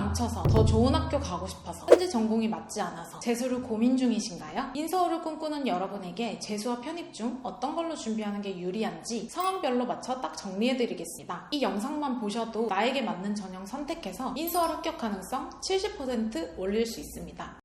망쳐서 더 좋은 학교 가고 싶어서 현재 전공이 맞지 않아서 재수를 고민 중이신가요? 인서울을 꿈꾸는 여러분에게 재수와 편입 중 어떤 걸로 준비하는 게 유리한지 상황별로 맞춰 딱 정리해드리겠습니다. 이 영상만 보셔도 나에게 맞는 전형 선택해서 인서울 합격 가능성 70% 올릴 수 있습니다.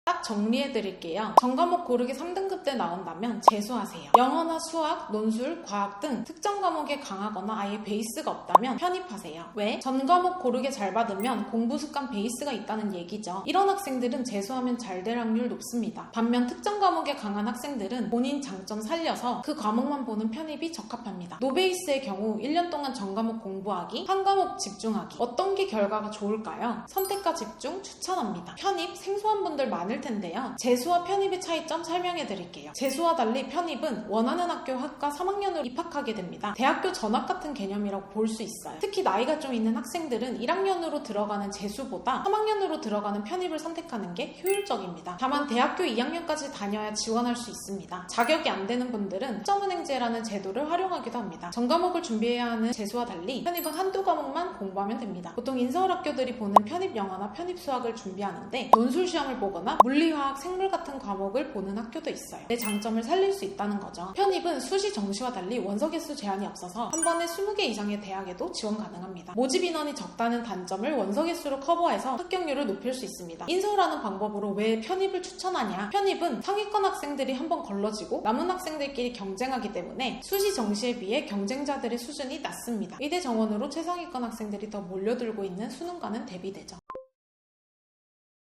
딱 정리해드릴게요. 전과목 고르기 3등급 때 나온다면 재수하세요. 영어나 수학, 논술, 과학 등 특정 과목에 강하거나 아예 베이스가 없다면 편입하세요. 왜? 전과목 고르게 잘 받으면 공부 습관 베이스가 있다는 얘기죠. 이런 학생들은 재수하면 잘 될 확률 높습니다. 반면 특정 과목에 강한 학생들은 본인 장점 살려서 그 과목만 보는 편입이 적합합니다. 노베이스의 경우 1년 동안 전과목 공부하기, 한 과목 집중하기. 어떤 게 결과가 좋을까요? 선택과 집중 추천합니다. 편입 생소한 분들 많을 텐데요. 재수와 편입의 차이점 설명해 드릴게요. 재수와 달리 편입은 원하는 학교 학과 3학년으로 입학하게 됩니다. 대학교 전학 같은 개념이라고 볼 수 있어요. 특히 나이가 좀 있는 학생들은 1학년으로 들어가는 재수보다 3학년으로 들어가는 편입을 선택하는 게 효율적입니다. 다만 대학교 2학년까지 다녀야 지원할 수 있습니다. 자격이 안 되는 분들은 특정은행제라는 제도를 활용하기도 합니다. 전과목을 준비해야 하는 재수와 달리 편입은 한두 과목만 공부하면 됩니다. 보통 인서울 학교들이 보는 편입 영어나 편입 수학을 준비하는데 논술 시험을 보거나 물리화학, 생물 같은 과목을 보는 학교도 있어요. 내 장점을 살릴 수 있다는 거죠. 편입은 수시 정시와 달리 원서 개수 제한이 없어서 한 번에 20개 이상의 대학에도 지원 가능합니다. 모집 인원이 적다는 단점을 원서 개수로 커버해서 합격률을 높일 수 있습니다. 인서울하는 방법으로 왜 편입을 추천하냐? 편입은 상위권 학생들이 한 번 걸러지고 남은 학생들끼리 경쟁하기 때문에 수시 정시에 비해 경쟁자들의 수준이 낮습니다. 의대 정원으로 최상위권 학생들이 더 몰려들고 있는 수능과는 대비되죠.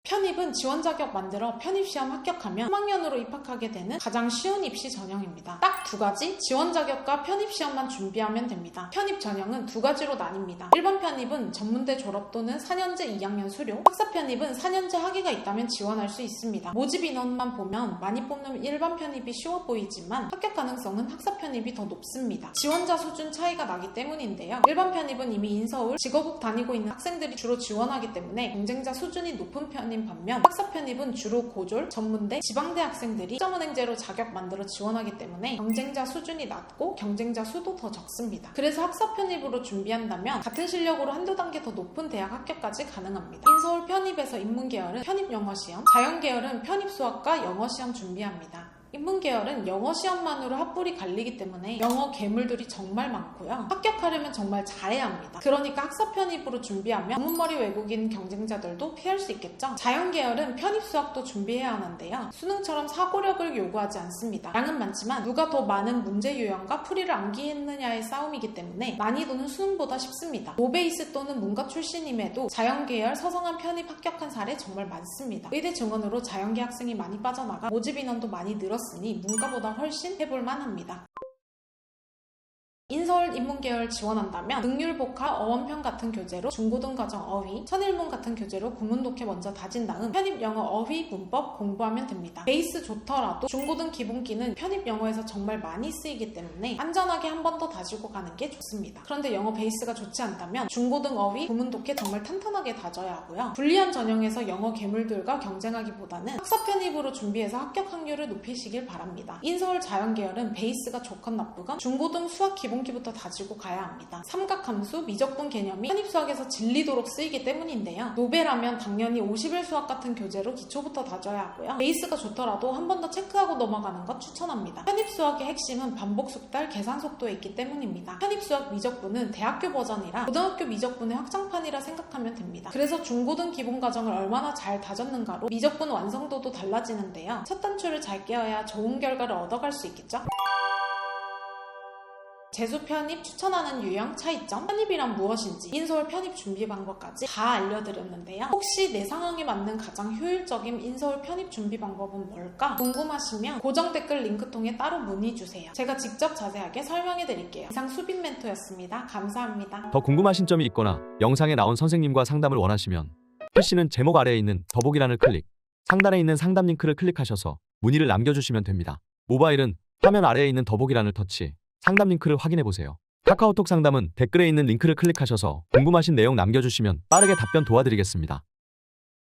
편입은 지원 자격 만들어 편입시험 합격하면 3학년으로 입학하게 되는 가장 쉬운 입시 전형입니다. 딱 두 가지 지원 자격과 편입시험만 준비하면 됩니다. 편입 전형은 두 가지로 나뉩니다. 일반 편입은 전문대 졸업 또는 4년제 2학년 수료, 학사 편입은 4년제 학위가 있다면 지원할 수 있습니다. 모집 인원만 보면 많이 뽑는 일반 편입이 쉬워 보이지만 합격 가능성은 학사 편입이 더 높습니다. 지원자 수준 차이가 나기 때문인데요. 일반 편입은 이미 인서울, 직업국 다니고 있는 학생들이 주로 지원하기 때문에 경쟁자 수준이 높은 편인 반면 학사 편입은 주로 고졸, 전문대, 지방대 학생들이 특정은행제로 자격 만들어 지원하기 때문에 경쟁자 수준이 낮고 경쟁자 수도 더 적습니다. 그래서 학사 편입으로 준비한다면 같은 실력으로 한두 단계 더 높은 대학 합격까지 가능합니다. 인서울 편입에서 인문계열은 편입 영어시험, 자연계열은 편입 수학과 영어시험 준비합니다. 인문계열은 영어 시험만으로 학불이 갈리기 때문에 영어 괴물들이 정말 많고요. 합격하려면 정말 잘해야 합니다. 그러니까 학사 편입으로 준비하면 전문머리 외국인 경쟁자들도 피할 수 있겠죠. 자연계열은 편입 수학도 준비해야 하는데요. 수능처럼 사고력을 요구하지 않습니다. 양은 많지만 누가 더 많은 문제 유형과 풀이를 암기했느냐의 싸움이기 때문에 난이도는 수능보다 쉽습니다. 노베이스 또는 문과 출신임에도 자연계열 서성한 편입 합격한 사례 정말 많습니다. 의대 증원으로 자연계 학생이 많이 빠져나가 모집 인원도 많이 늘었습니다. 으니 문과보다 훨씬 해볼만 합니다. 인서울 인문계열 지원한다면 능률복화, 어원편 같은 교재로 중고등과정 어휘, 천일문 같은 교재로 구문독해 먼저 다진 다음 편입 영어 어휘, 문법 공부하면 됩니다. 베이스 좋더라도 중고등 기본기는 편입 영어에서 정말 많이 쓰이기 때문에 안전하게 한 번 더 다지고 가는 게 좋습니다. 그런데 영어 베이스가 좋지 않다면 중고등 어휘, 구문독해 정말 탄탄하게 다져야 하고요. 불리한 전형에서 영어 괴물들과 경쟁하기보다는 학사 편입으로 준비해서 합격 확률을 높이시길 바랍니다. 인서울 자연계열은 베이스가 좋건 나쁘건 중고등 수학 기본기부터 다지고 가야 합니다. 삼각함수, 미적분 개념이 편입수학에서 진리도록 쓰이기 때문인데요. 노베라면 당연히 50일 수학 같은 교재로 기초부터 다져야 하고요. 베이스가 좋더라도 한 번 더 체크하고 넘어가는 것 추천합니다. 편입수학의 핵심은 반복 숙달, 계산 속도에 있기 때문입니다. 편입수학 미적분은 대학교 버전이라 고등학교 미적분의 확장판이라 생각하면 됩니다. 그래서 중고등 기본과정을 얼마나 잘 다졌는가로 미적분 완성도도 달라지는데요. 첫 단추를 잘 깨어야 좋은 결과를 얻어갈 수 있겠죠? 재수 편입 추천하는 유형 차이점, 편입이란 무엇인지, 인서울 편입 준비 방법까지 다 알려드렸는데요. 혹시 내 상황에 맞는 가장 효율적인 인서울 편입 준비 방법은 뭘까? 궁금하시면 고정 댓글 링크 통해 따로 문의주세요. 제가 직접 자세하게 설명해드릴게요. 이상 수빈 멘토였습니다. 감사합니다. 더 궁금하신 점이 있거나 영상에 나온 선생님과 상담을 원하시면 PC는 제목 아래에 있는 더보기란을 클릭, 상단에 있는 상담 링크를 클릭하셔서 문의를 남겨주시면 됩니다. 모바일은 화면 아래에 있는 더보기란을 터치, 상담 링크를 확인해보세요. 카카오톡 상담은 댓글에 있는 링크를 클릭하셔서 궁금하신 내용 남겨주시면 빠르게 답변 도와드리겠습니다.